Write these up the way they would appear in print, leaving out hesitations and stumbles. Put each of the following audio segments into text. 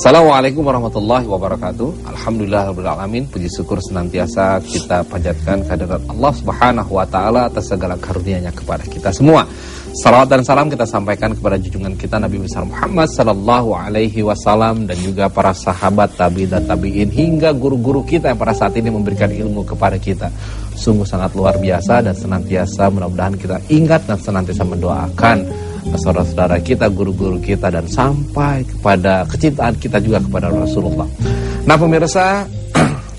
Assalamualaikum warahmatullahi wabarakatuh. Alhamdulillahirabbil alamin. Puji syukur senantiasa kita panjatkan kehadirat Allah Subhanahu wa taala atas segala karunia-Nya kepada kita semua. Salawat dan salam kita sampaikan kepada junjungan kita Nabi besar Muhammad sallallahu alaihi wasallam dan juga para sahabat tabi'in dan tabi'in hingga guru-guru kita yang pada saat ini memberikan ilmu kepada kita. Sungguh sangat luar biasa dan senantiasa mudah-mudahan kita ingat dan senantiasa mendoakan saudara-saudara kita, guru-guru kita, dan sampai kepada kecintaan kita juga kepada Rasulullah. Nah pemirsa,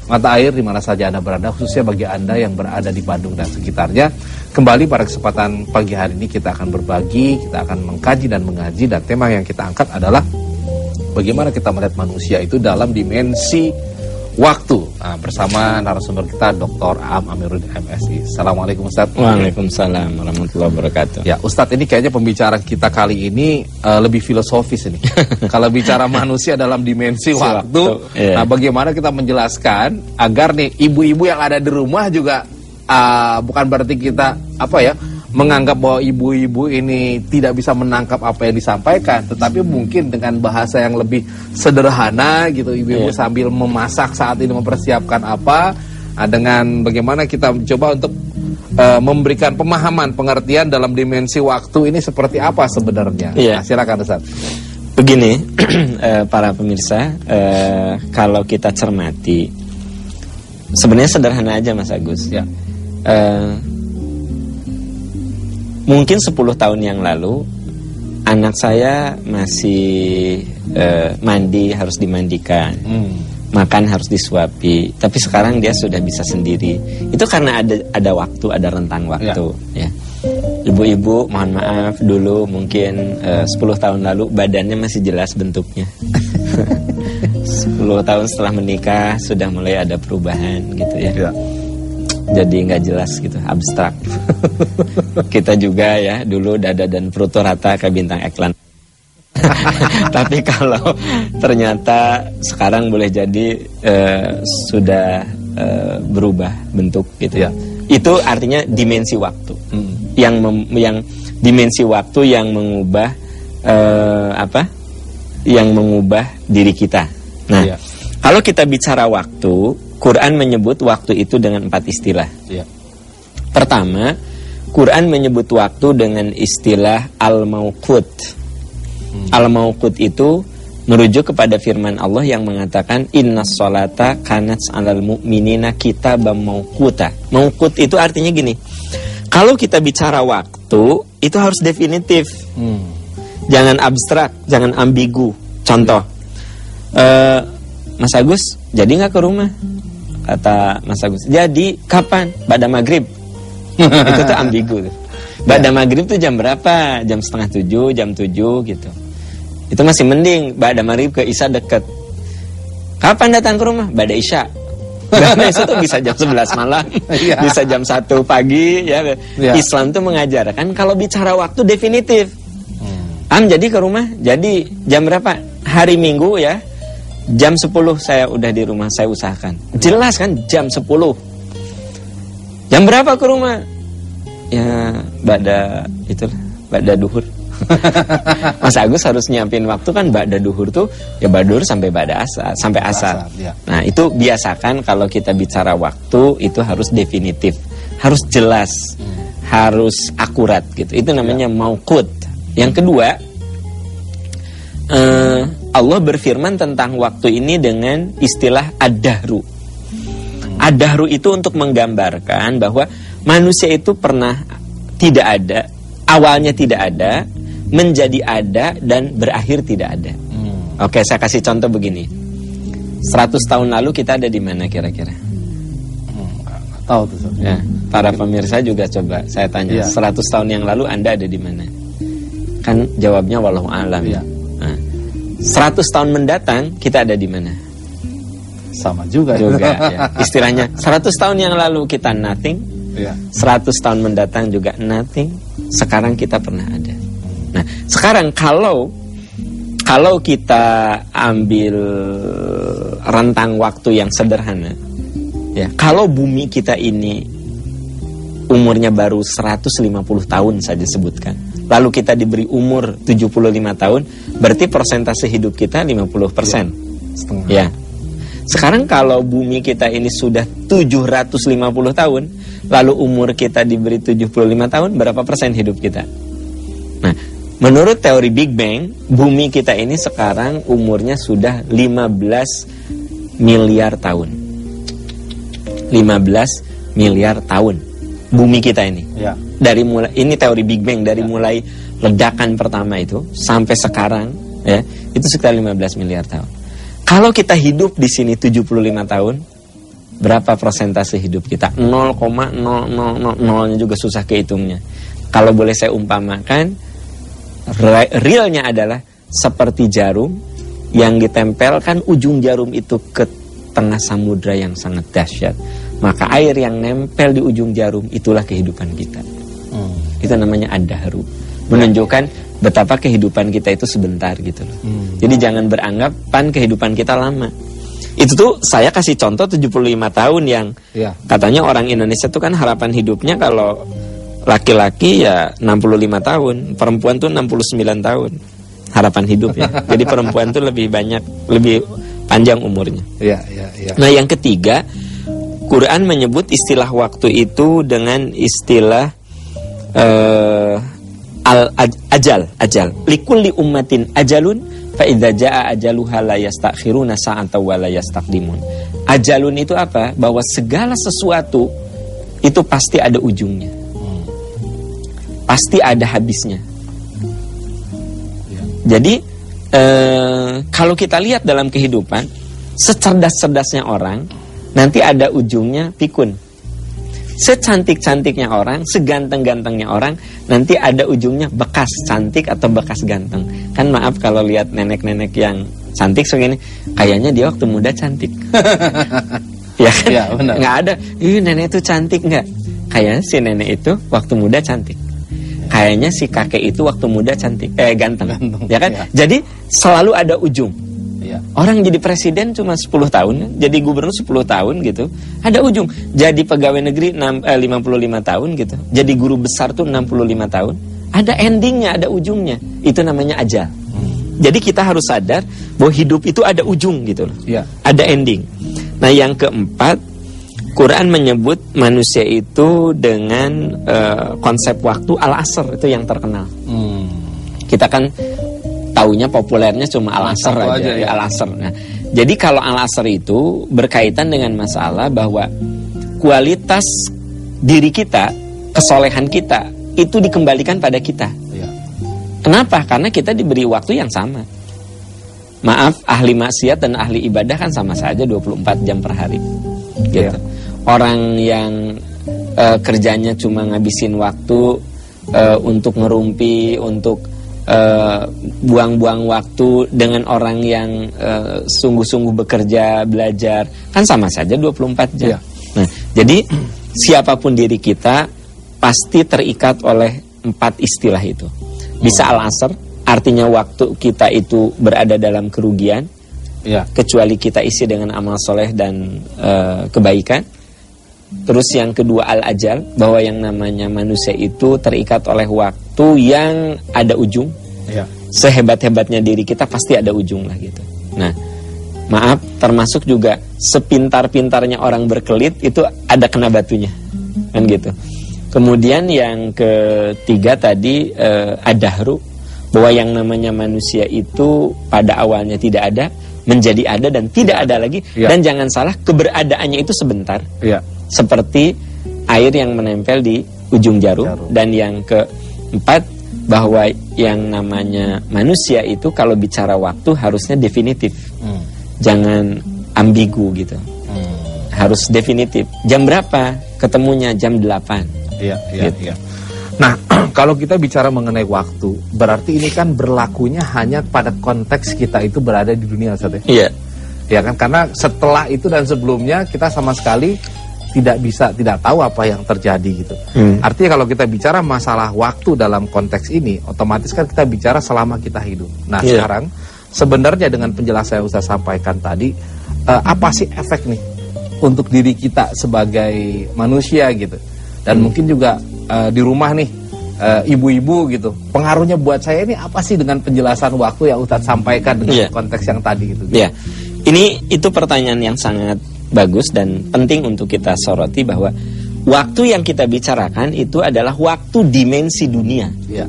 mata air di mana saja Anda berada, khususnya bagi Anda yang berada di Bandung dan sekitarnya, kembali pada kesempatan pagi hari ini kita akan berbagi, kita akan mengkaji dan mengaji, dan tema yang kita angkat adalah bagaimana kita melihat manusia itu dalam dimensi waktu. Nah, bersama narasumber kita Dr. Aam Amiruddin MSI. Assalamualaikum Ustaz. Waalaikumsalam warahmatullahi wabarakatuh. Ya Ustaz, ini kayaknya pembicaraan kita kali ini lebih filosofis ini. Kalau bicara manusia dalam dimensi waktu, yeah. Nah bagaimana kita menjelaskan agar nih ibu-ibu yang ada di rumah juga bukan berarti kita menganggap bahwa ibu-ibu ini tidak bisa menangkap apa yang disampaikan, tetapi mungkin dengan bahasa yang lebih sederhana gitu, ibu-ibu sambil memasak saat ini mempersiapkan apa, dengan bagaimana kita mencoba untuk memberikan pemahaman, pengertian dalam dimensi waktu ini seperti apa sebenarnya. Nah, silakan Ustaz. Begini, para pemirsa, kalau kita cermati, sebenarnya sederhana aja Mas Agus. Ya. Mungkin 10 tahun yang lalu anak saya masih mandi harus dimandikan, makan harus disuapi. Tapi sekarang dia sudah bisa sendiri. Itu karena ada waktu, ada rentang waktu. Ya. Ibu-ibu, mohon maaf dulu mungkin 10 tahun lalu badannya masih jelas bentuknya. 10 tahun setelah menikah sudah mulai ada perubahan gitu ya. Jadi nggak jelas gitu, abstrak. Kita juga ya dulu dada dan perut rata kayak bintang iklan. Tapi kalau ternyata sekarang boleh jadi sudah berubah bentuk gitu ya. Itu artinya dimensi waktu. Yang dimensi waktu yang mengubah yang mengubah diri kita. Nah, kalau kita bicara waktu, Quran menyebut waktu itu dengan 4 istilah. Pertama, Quran menyebut waktu dengan istilah al-mauqut. Al-mauqut itu merujuk kepada firman Allah yang mengatakan innas sholata kanat 'alal mu'minina kitaban mauquta. Mauqut itu artinya gini. Kalau kita bicara waktu, itu harus definitif. Jangan abstrak, jangan ambigu. Contoh, Mas Agus, jadi nggak ke rumah? Kata Mas Agus, jadi kapan? Ba'da maghrib. Itu tuh ambigu tuh. Ba'da maghrib tuh jam berapa? Jam 6:30, jam 7 gitu. Itu masih mending. Ba'da maghrib ke isya deket. Kapan datang ke rumah? Ba'da isya. Ba'da isya tuh bisa jam 11 malam, bisa jam 1 pagi ya. Islam tuh mengajarkan kalau bicara waktu definitif. Jadi ke rumah, jadi jam berapa? Hari Minggu ya. Jam 10 saya udah di rumah, saya usahakan. Jelas kan, jam 10. Jam berapa ke rumah? Ya, ba'da duhur. Mas Agus harus nyiapin waktu kan, ba'da duhur tuh ya ba'da duhur sampai ba'da asar, sampai asar. Nah, itu biasakan kalau kita bicara waktu itu harus definitif, harus jelas, harus akurat gitu. Itu namanya mauqut. Yang kedua, Allah berfirman tentang waktu ini dengan istilah ad-dahru. Ad-dahru itu untuk menggambarkan bahwa manusia itu pernah tidak ada, awalnya tidak ada, menjadi ada, dan berakhir tidak ada. Oke, saya kasih contoh begini. 100 tahun lalu kita ada di mana kira-kira? Nggak tahu tuh. Ya, para pemirsa juga coba saya tanya, 100 tahun yang lalu Anda ada di mana? Kan jawabnya wallahu a'lam. 100 tahun mendatang kita ada di mana? Sama juga ya. Istilahnya 100 tahun yang lalu kita nothing, 100 tahun mendatang juga nothing. Sekarang kita pernah ada. Nah, sekarang kalau kita ambil rentang waktu yang sederhana, ya, kalau bumi kita ini umurnya baru 150 tahun saja sebutkan, lalu kita diberi umur 75 tahun, Berarti persentase hidup kita 50%. Setengah. Ya. Sekarang kalau bumi kita ini sudah 750 tahun, lalu umur kita diberi 75 tahun, berapa persen hidup kita? Nah, menurut teori Big Bang, bumi kita ini sekarang umurnya sudah 15 miliar tahun. 15 miliar tahun bumi kita ini. Ya. Dari mulai, ini teori Big Bang, dari mulai ledakan pertama itu sampai sekarang, ya, itu sekitar 15 miliar tahun. Kalau kita hidup di sini 75 tahun, berapa persentase hidup kita? 0,0000-nya juga susah kehitungnya. Kalau boleh saya umpamakan, realnya adalah seperti jarum yang ditempelkan ujung jarum itu ke tengah samudra yang sangat dahsyat. Maka air yang nempel di ujung jarum itulah kehidupan kita. Itu namanya ad-dahru. Menunjukkan betapa kehidupan kita itu sebentar gitu loh. Jadi jangan beranggapan kehidupan kita lama. Itu tuh saya kasih contoh 75 tahun yang katanya orang Indonesia tuh kan harapan hidupnya kalau laki-laki ya 65 tahun, perempuan tuh 69 tahun harapan hidupnya. Jadi perempuan tuh lebih banyak, lebih panjang umurnya. Nah, yang ketiga, Quran menyebut istilah waktu itu dengan istilah ajal. Likulli ummatin ajalun fa idza jaa ajaluha la yastakhiruna sa'atan wa la yastaqdimun. Ajalun itu apa? Bahwa segala sesuatu itu pasti ada ujungnya. Pasti ada habisnya. Jadi kalau kita lihat dalam kehidupan, secerdas-cerdasnya orang nanti ada ujungnya pikun. Secantik-cantiknya orang, seganteng-gantengnya orang, nanti ada ujungnya bekas cantik atau bekas ganteng. Kan maaf kalau lihat nenek-nenek yang cantik segini, kayaknya dia waktu muda cantik. Ya kan? Ya, benar. Nggak ada, nenek itu cantik nggak? Kayaknya si nenek itu waktu muda cantik. Kayaknya si kakek itu waktu muda cantik, ganteng. Ya kan? Ya. Jadi selalu ada ujung. Orang jadi presiden cuma 10 tahun, jadi gubernur 10 tahun gitu, ada ujung. Jadi pegawai negeri 55 tahun gitu, jadi guru besar tuh 65 tahun, ada endingnya, ada ujungnya. Itu namanya ajal. Jadi kita harus sadar bahwa hidup itu ada ujung gitu loh. Ada ending. Nah, yang keempat, Quran menyebut manusia itu dengan konsep waktu al-asr, itu yang terkenal. Kita kan taunya populernya cuma al-asr aja, ya. Al-asr. Nah, jadi kalau al-asr itu berkaitan dengan masalah bahwa kualitas diri kita, kesolehan kita itu dikembalikan pada kita. Kenapa? Karena kita diberi waktu yang sama. Maaf, ahli maksiat dan ahli ibadah kan sama saja 24 jam per hari. Gitu. Orang yang kerjanya cuma ngabisin waktu untuk ngerumpi, untuk buang-buang waktu dengan orang yang sungguh-sungguh bekerja, belajar, kan sama saja 24 jam. Nah, jadi siapapun diri kita pasti terikat oleh 4 istilah itu. Bisa al-asr, artinya waktu kita itu berada dalam kerugian, kecuali kita isi dengan amal soleh dan kebaikan. Terus yang kedua al-ajal, bahwa yang namanya manusia itu terikat oleh waktu yang ada ujung. Sehebat-hebatnya diri kita pasti ada ujung lah gitu. Nah, maaf, termasuk juga sepintar-pintarnya orang berkelit itu ada kena batunya, kan gitu. Kemudian yang ketiga tadi ad-dahru, bahwa yang namanya manusia itu pada awalnya tidak ada, menjadi ada dan tidak ada lagi. Dan jangan salah, keberadaannya itu sebentar. Seperti air yang menempel di ujung jarum. Dan yang keempat, bahwa yang namanya manusia itu kalau bicara waktu harusnya definitif. Jangan ambigu gitu. Harus definitif. Jam berapa ketemunya? Jam 8. Gitu. Nah, kalau kita bicara mengenai waktu, berarti ini kan berlakunya hanya pada konteks kita itu berada di dunia, Ustaz, ya? Ya kan, karena setelah itu dan sebelumnya kita sama sekali tidak tahu apa yang terjadi gitu. Artinya kalau kita bicara masalah waktu dalam konteks ini, otomatis kan kita bicara selama kita hidup. Nah, sekarang sebenarnya dengan penjelasan yang Ustaz sampaikan tadi, apa sih efek nih untuk diri kita sebagai manusia gitu? Dan mungkin juga di rumah nih, ibu-ibu gitu, pengaruhnya buat saya ini apa sih dengan penjelasan waktu yang Ustadz sampaikan dengan konteks yang tadi gitu. Iya. Itu pertanyaan yang sangat bagus dan penting untuk kita soroti, bahwa waktu yang kita bicarakan itu adalah waktu dimensi dunia. Iya.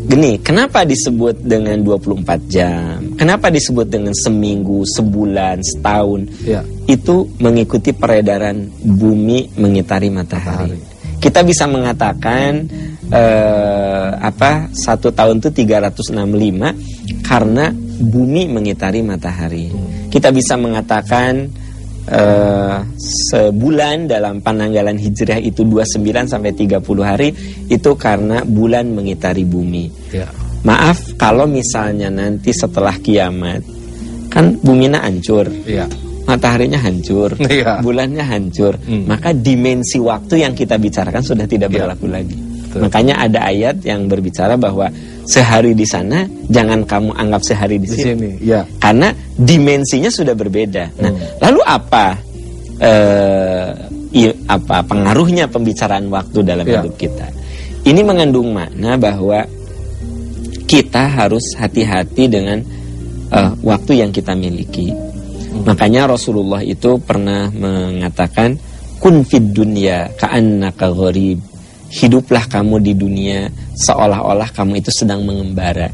Gini, kenapa disebut dengan 24 jam? Kenapa disebut dengan seminggu, sebulan, setahun? Ya. Itu mengikuti peredaran bumi mengitari matahari. Kita bisa mengatakan 1 tahun itu 365 karena bumi mengitari matahari. Kita bisa mengatakan sebulan dalam penanggalan hijriah itu 29 sampai 30 hari itu karena bulan mengitari bumi. Ya. Maaf kalau misalnya nanti setelah kiamat kan buminya hancur. Ya. Mataharinya hancur, bulannya hancur, maka dimensi waktu yang kita bicarakan sudah tidak berlaku lagi. Betul. Makanya ada ayat yang berbicara bahwa sehari di sana jangan kamu anggap sehari di sini. Ya. Karena dimensinya sudah berbeda. Nah, lalu apa pengaruhnya pembicaraan waktu dalam hidup kita? Ini mengandung makna bahwa kita harus hati-hati dengan waktu yang kita miliki. Makanya Rasulullah itu pernah mengatakan, kun fid dunya ka'annaka gharib. Hiduplah kamu di dunia seolah-olah kamu itu sedang mengembara.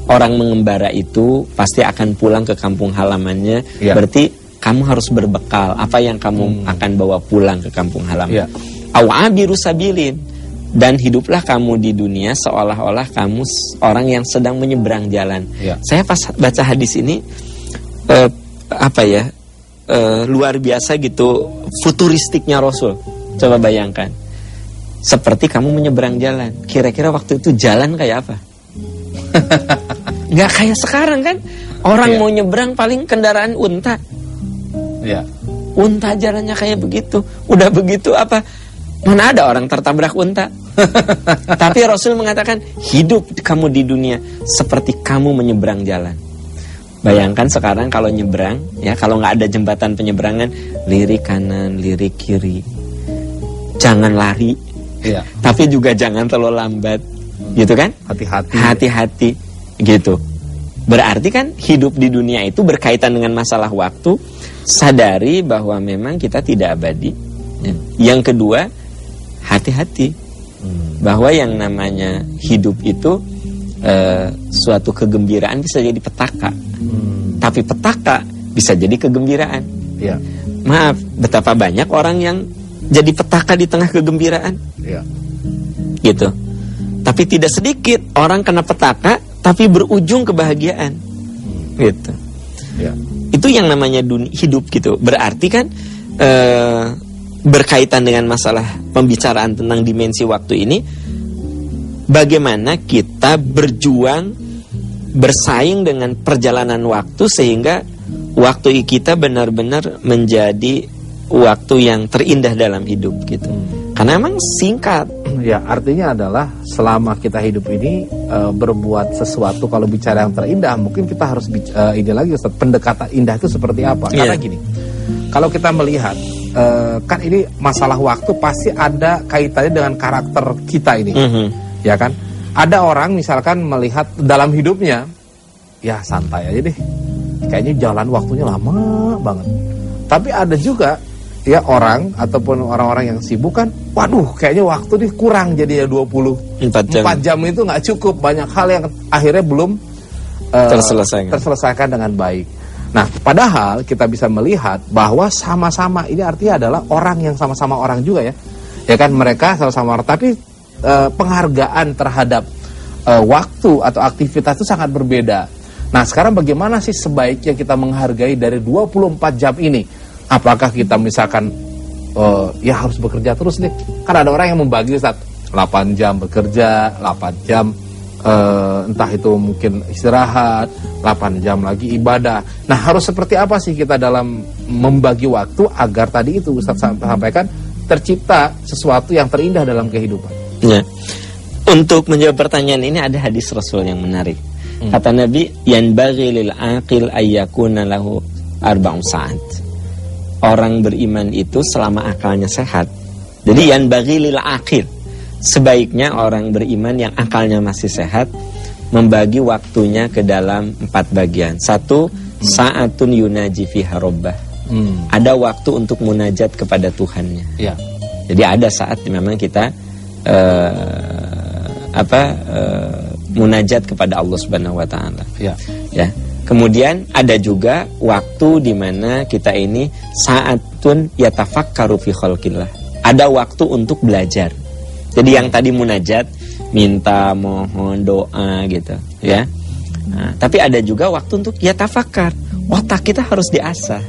Orang mengembara itu pasti akan pulang ke kampung halamannya. Berarti kamu harus berbekal apa yang kamu akan bawa pulang ke kampung halaman. Awabiru sabilin. Dan hiduplah kamu di dunia seolah-olah kamu orang yang sedang menyeberang jalan. Saya pas baca hadis ini luar biasa gitu, futuristiknya Rasul. Coba bayangkan, seperti kamu menyeberang jalan. Kira-kira waktu itu jalan kayak apa? Nggak kayak sekarang kan. Orang mau nyeberang paling kendaraan unta. Unta jalannya kayak begitu. Udah begitu apa? Mana ada orang tertabrak unta? Tapi Rasul mengatakan, hidup kamu di dunia seperti kamu menyeberang jalan. Bayangkan sekarang kalau nyebrang, ya kalau nggak ada jembatan penyeberangan, lirik kanan, lirik kiri, jangan lari, tapi juga jangan terlalu lambat, gitu kan? Hati-hati, gitu. Berarti kan hidup di dunia itu berkaitan dengan masalah waktu. Sadari bahwa memang kita tidak abadi. Yang kedua, hati-hati bahwa yang namanya hidup itu suatu kegembiraan bisa jadi petaka. Tapi petaka bisa jadi kegembiraan. Maaf, betapa banyak orang yang jadi petaka di tengah kegembiraan. Gitu. Tapi tidak sedikit orang kena petaka tapi berujung kebahagiaan. Gitu. Itu yang namanya hidup gitu. Berarti kan berkaitan dengan masalah pembicaraan tentang dimensi waktu ini, bagaimana kita berjuang bersaing dengan perjalanan waktu sehingga waktu kita benar-benar menjadi waktu yang terindah dalam hidup gitu. Karena emang singkat. Ya, artinya adalah selama kita hidup ini berbuat sesuatu, kalau bicara yang terindah mungkin kita harus ini lagi Ustaz, pendekatan indah itu seperti apa? Karena gini, kalau kita melihat kan ini masalah waktu pasti ada kaitannya dengan karakter kita ini. Ya kan? Ada orang misalkan melihat dalam hidupnya, ya santai aja deh, kayaknya jalan waktunya lama banget. Tapi ada juga ya orang ataupun orang-orang yang sibuk kan, waduh kayaknya waktu nih kurang, jadi ya 24 jam itu nggak cukup. Banyak hal yang akhirnya belum terselesaikan dengan baik. Nah, padahal kita bisa melihat bahwa sama-sama ini artinya adalah orang yang sama-sama orang juga ya. Ya kan, mereka sama-sama orang, tapi penghargaan terhadap waktu atau aktivitas itu sangat berbeda. Nah, sekarang bagaimana sih sebaiknya kita menghargai dari 24 jam ini? Apakah kita misalkan ya harus bekerja terus nih? Kan ada orang yang membagi Ustaz, 8 jam bekerja, 8 jam entah itu mungkin istirahat, 8 jam lagi ibadah. Nah, harus seperti apa sih kita dalam membagi waktu agar tadi itu Ustaz sampaikan tercipta sesuatu yang terindah dalam kehidupan? Ya. Untuk menjawab pertanyaan ini ada hadis Rasul yang menarik. Kata Nabi, yanbaghi lil aqil ayyakuna lahu 4 sa'at. Orang beriman itu selama akalnya sehat. Jadi yanbaghi lil aqil, sebaiknya orang beriman yang akalnya masih sehat membagi waktunya ke dalam 4 bagian. 1, sa'atun yunaji fiha rabbah. Ada waktu untuk munajat kepada Tuhannya. Ya. Jadi ada saat memang kita munajat kepada Allah Subhanahu wa taala. Ya. Ya. Kemudian ada juga waktu di mana kita ini sa'atun yatafakkaru fi khalqillah. Ada waktu untuk belajar. Jadi yang tadi munajat, minta, mohon, doa gitu, ya. Nah, tapi ada juga waktu untuk yatafakkar. Otak kita harus diasah.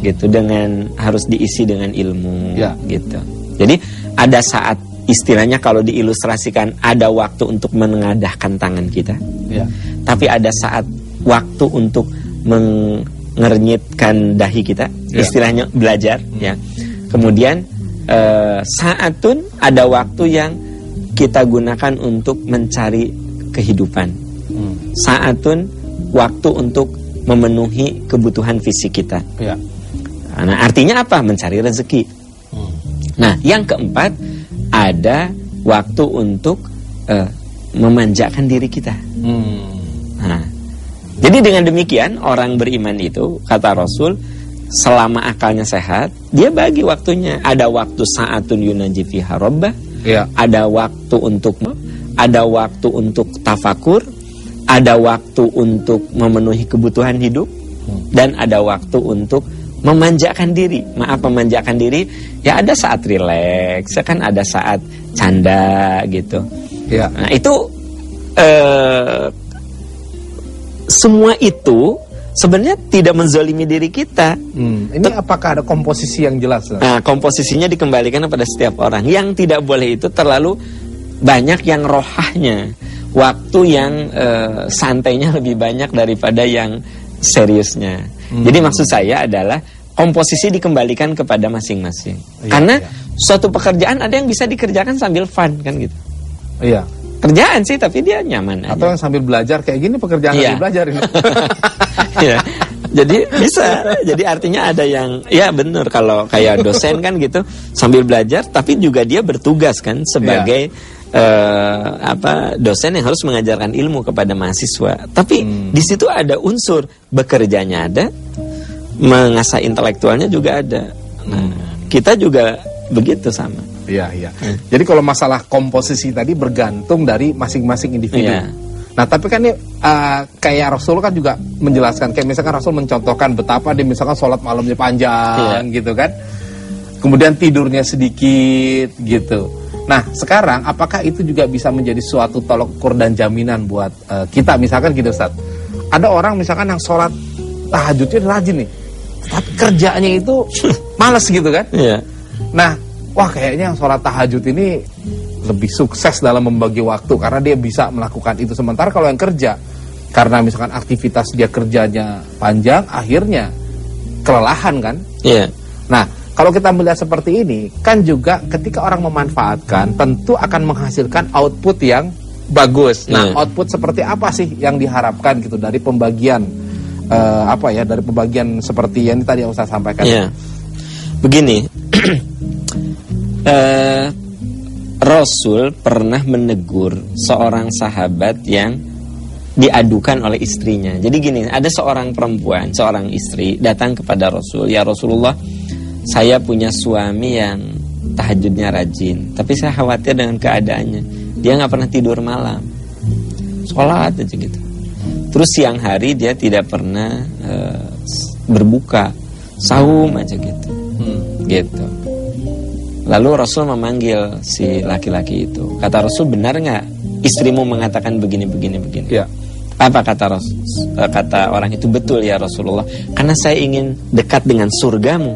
Gitu, dengan harus diisi dengan ilmu, ya. Gitu. Jadi ada saat, istilahnya kalau diilustrasikan, ada waktu untuk menengadahkan tangan kita, ya. Tapi ada saat waktu untuk mengernyitkan dahi kita, ya. Istilahnya belajar, ya. Kemudian saatun, ada waktu yang kita gunakan untuk mencari kehidupan. Saatun, waktu untuk memenuhi kebutuhan fisik kita. Ya. Nah, artinya apa? Mencari rezeki. Nah, yang keempat, ada waktu untuk memanjakan diri kita. Nah, jadi dengan demikian orang beriman itu, kata Rasul, selama akalnya sehat, dia bagi waktunya. Ada waktu sa'atun yunaji fiha rabbah, ya. Ada waktu untuk tafakur, ada waktu untuk memenuhi kebutuhan hidup, dan ada waktu untuk memanjakan diri. Memanjakan diri, ya ada saat rileks, kan ada saat canda gitu. Ya. Nah, itu semua itu sebenarnya tidak menzalimi diri kita. Ini apakah ada komposisi yang jelas? Nah, komposisinya dikembalikan kepada setiap orang. Yang tidak boleh itu terlalu banyak yang rohahnya. Waktu yang santainya lebih banyak daripada yang seriusnya. Jadi maksud saya adalah komposisi dikembalikan kepada masing-masing. Karena suatu pekerjaan ada yang bisa dikerjakan sambil fun, kan gitu. Iya. Kerjaan sih, tapi dia nyaman aja. Atau yang sambil belajar kayak gini, pekerjaan sambil belajar ini. Ya. Jadi bisa. Jadi artinya ada yang, ya benar, kalau kayak dosen kan gitu, sambil belajar, tapi juga dia bertugas kan sebagai dosen yang harus mengajarkan ilmu kepada mahasiswa. Tapi di situ ada unsur bekerjanya ada, mengasah intelektualnya juga ada. Nah, kita juga begitu sama. Iya, iya. Jadi kalau masalah komposisi tadi bergantung dari masing-masing individu. Iya. Nah, tapi kan ini kayak Rasul kan juga menjelaskan, kayak misalkan Rasul mencontohkan betapa dia misalkan sholat malamnya panjang, gitu kan. Kemudian tidurnya sedikit, gitu. Nah, sekarang apakah itu juga bisa menjadi suatu tolok ukur dan jaminan buat kita, misalkan gitu, Ustaz. Ada orang misalkan yang sholat tahajudnya rajin nih, tapi kerjanya itu malas gitu kan. Iya. Nah, wah kayaknya yang sholat tahajud ini lebih sukses dalam membagi waktu karena dia bisa melakukan itu. Sementara kalau yang kerja, karena misalkan aktivitas dia kerjanya panjang, akhirnya kelelahan kan. Iya. Nah, kalau kita melihat seperti ini, kan juga ketika orang memanfaatkan, tentu akan menghasilkan output yang bagus. Nah, output seperti apa sih yang diharapkan gitu dari pembagian dari pembagian seperti yang tadi yang Ustaz sampaikan? Iya. Begini. Rasul pernah menegur seorang sahabat yang diadukan oleh istrinya. Jadi gini, ada seorang perempuan, seorang istri datang kepada Rasul, "Ya Rasulullah, saya punya suami yang tahajudnya rajin, tapi saya khawatir dengan keadaannya. Dia nggak pernah tidur malam, sholat aja gitu. Terus siang hari dia tidak pernah berbuka, saum aja gitu, gitu." Lalu Rasul memanggil si laki-laki itu. Kata Rasul, "Benar nggak istrimu mengatakan begini? Ya. Apa kata Rasul? Kata orang itu, "Betul ya Rasulullah, karena saya ingin dekat dengan surgamu."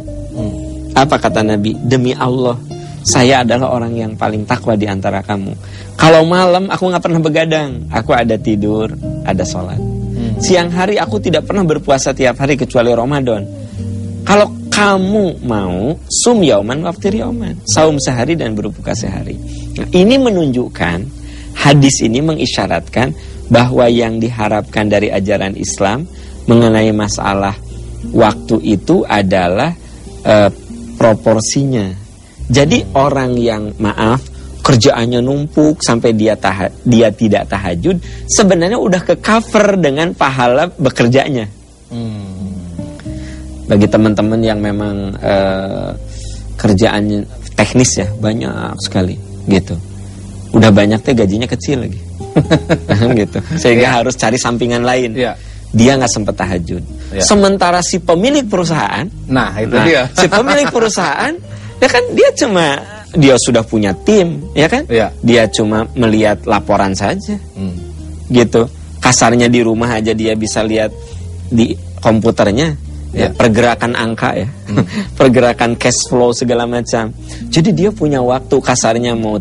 Apa kata Nabi? "Demi Allah, saya adalah orang yang paling takwa di antara kamu. Kalau malam aku nggak pernah begadang, aku ada tidur, ada sholat. Siang hari aku tidak pernah berpuasa tiap hari kecuali Ramadan. Kalau kamu mau, sum yauman waftir yauman, saum sehari dan berbuka sehari." Nah, ini menunjukkan, hadis ini mengisyaratkan bahwa yang diharapkan dari ajaran Islam mengenai masalah waktu itu adalah proporsinya. Jadi orang yang kerjaannya numpuk sampai dia tidak tahajud, sebenarnya udah ke cover dengan pahala bekerjanya. Bagi teman-teman yang memang kerjaannya teknis ya, banyak sekali gitu. Udah banyak teh gajinya kecil lagi. Gitu. Sehingga harus cari sampingan lain. Dia nggak sempat tahajud. Sementara si pemilik perusahaan, dia. Si pemilik perusahaan, ya kan dia sudah punya tim, ya kan? Dia cuma melihat laporan saja, gitu. Kasarnya di rumah aja dia bisa lihat di komputernya, pergerakan angka ya, pergerakan cash flow segala macam. Jadi dia punya waktu, kasarnya mau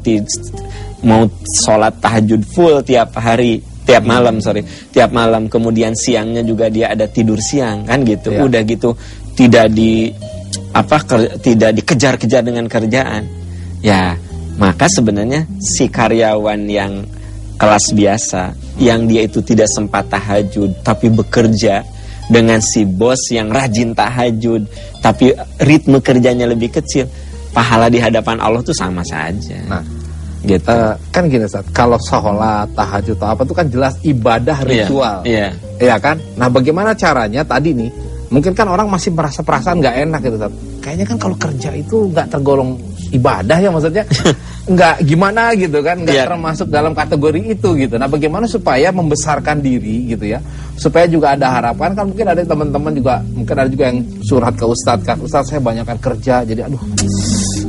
sholat tahajud full tiap malam, kemudian siangnya juga dia ada tidur siang, kan gitu. Udah gitu tidak dikejar-kejar dengan kerjaan. Ya, maka sebenarnya si karyawan yang kelas biasa, yang dia itu tidak sempat tahajud tapi bekerja dengan si bos yang rajin tahajud tapi ritme kerjanya lebih kecil, pahala di hadapan Allah tuh sama saja. Gitu. Kan gini Ustaz, kalau sholat, tahajud atau apa itu kan jelas ibadah ritual. Iya kan? Nah, bagaimana caranya tadi nih? Mungkin kan orang masih merasa perasaan nggak enak gitu Ustaz. Kayaknya kan kalau kerja itu nggak tergolong ibadah ya, maksudnya nggak gimana gitu kan, nggak termasuk dalam kategori itu gitu. Nah, bagaimana supaya membesarkan diri gitu ya, supaya juga ada harapan. Kan mungkin ada teman-teman juga, mungkin ada juga yang surat ke Ustadz kan, Ustadz saya banyakkan kerja jadi aduh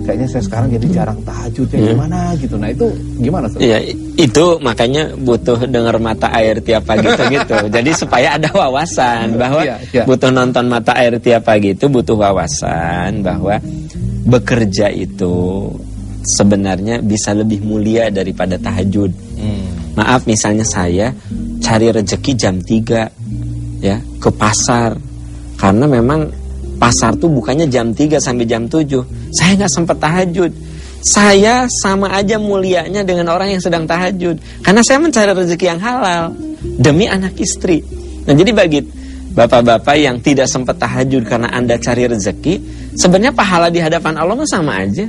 kayaknya saya sekarang jadi jarang tahajud ya, gimana gitu. Nah itu gimana Ustadz? Iya, itu makanya butuh dengar mata air tiap pagi gitu. Jadi supaya ada wawasan bahwa butuh nonton mata air tiap pagi itu butuh wawasan bahwa bekerja itu sebenarnya bisa lebih mulia daripada tahajud. Maaf, misalnya saya cari rezeki jam 3 ya ke pasar, karena memang pasar tuh bukannya jam 3 sampai jam 7. Saya nggak sempat tahajud. Saya sama aja mulianya dengan orang yang sedang tahajud, karena saya mencari rezeki yang halal demi anak istri. Nah, jadi bagi bapak-bapak yang tidak sempat tahajud karena Anda cari rezeki, sebenarnya pahala di hadapan Allah sama aja.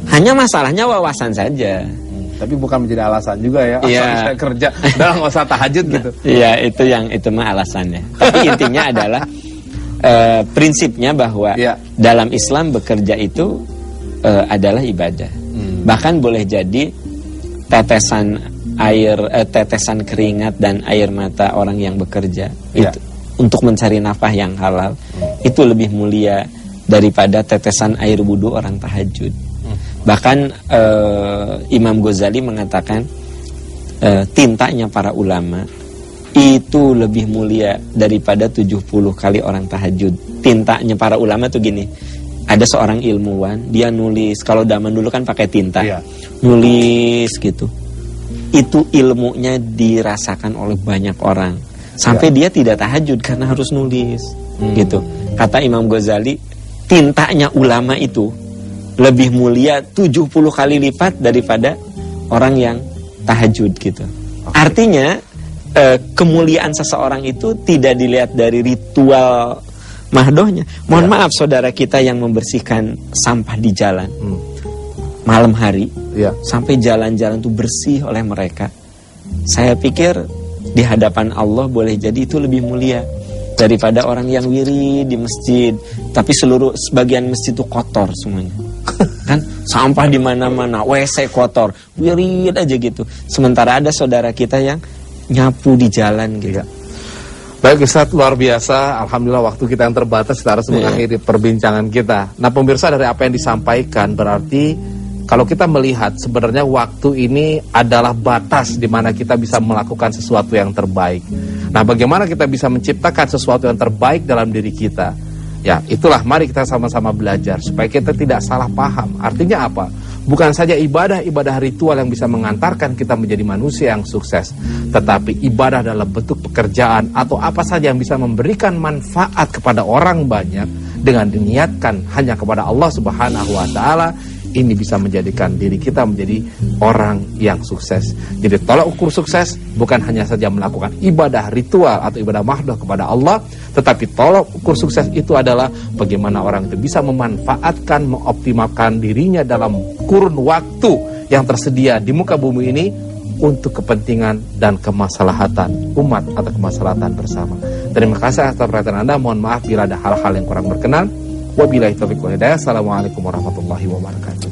Hanya masalahnya wawasan saja. Tapi bukan menjadi alasan juga ya. Saya kerja, udah nggak usah tahajud gitu. Iya, itu mah alasannya. Tapi intinya adalah prinsipnya bahwa dalam Islam bekerja itu adalah ibadah. Bahkan boleh jadi tetesan air, tetesan keringat dan air mata orang yang bekerja itu untuk mencari nafkah yang halal itu lebih mulia daripada tetesan air wudu orang tahajud. Bahkan Imam Ghazali mengatakan tintanya para ulama itu lebih mulia daripada 70 kali orang tahajud. Tintanya para ulama tuh gini, ada seorang ilmuwan, dia nulis, kalau zaman dulu kan pakai tinta, nulis gitu. Itu ilmunya dirasakan oleh banyak orang, sampai dia tidak tahajud karena harus nulis gitu. Kata Imam Ghazali, tintanya ulama itu lebih mulia 70 kali lipat daripada orang yang tahajud gitu. Artinya kemuliaan seseorang itu tidak dilihat dari ritual mahdohnya. Mohon maaf saudara kita yang membersihkan sampah di jalan malam hari, sampai jalan-jalan itu bersih oleh mereka. Saya pikir di hadapan Allah boleh jadi itu lebih mulia daripada orang yang wirid di masjid, tapi sebagian masjid itu kotor semuanya. Kan sampah di mana-mana, WC kotor, wirid aja gitu. Sementara ada saudara kita yang nyapu di jalan gitu. Baik Ustaz, luar biasa. Alhamdulillah waktu kita yang terbatas, kita harus mengakhiri perbincangan kita. Nah pemirsa, dari apa yang disampaikan berarti kalau kita melihat sebenarnya waktu ini adalah batas di mana kita bisa melakukan sesuatu yang terbaik. Nah bagaimana kita bisa menciptakan sesuatu yang terbaik dalam diri kita? Ya itulah, mari kita sama-sama belajar supaya kita tidak salah paham. Artinya apa? Bukan saja ibadah-ibadah ritual yang bisa mengantarkan kita menjadi manusia yang sukses, tetapi ibadah dalam bentuk pekerjaan atau apa saja yang bisa memberikan manfaat kepada orang banyak dengan diniatkan hanya kepada Allah Subhanahu wa Ta'ala, ini bisa menjadikan diri kita menjadi orang yang sukses. Jadi tolak ukur sukses bukan hanya saja melakukan ibadah ritual atau ibadah mahdoh kepada Allah, tetapi tolak ukur sukses itu adalah bagaimana orang itu bisa memanfaatkan, mengoptimalkan dirinya dalam kurun waktu yang tersedia di muka bumi ini untuk kepentingan dan kemaslahatan umat atau kemaslahatan bersama. Terima kasih atas perhatian Anda. Mohon maaf bila ada hal-hal yang kurang berkenan. Wabillahi taufiq wal hidayah. Assalamualaikum warahmatullahi wabarakatuh.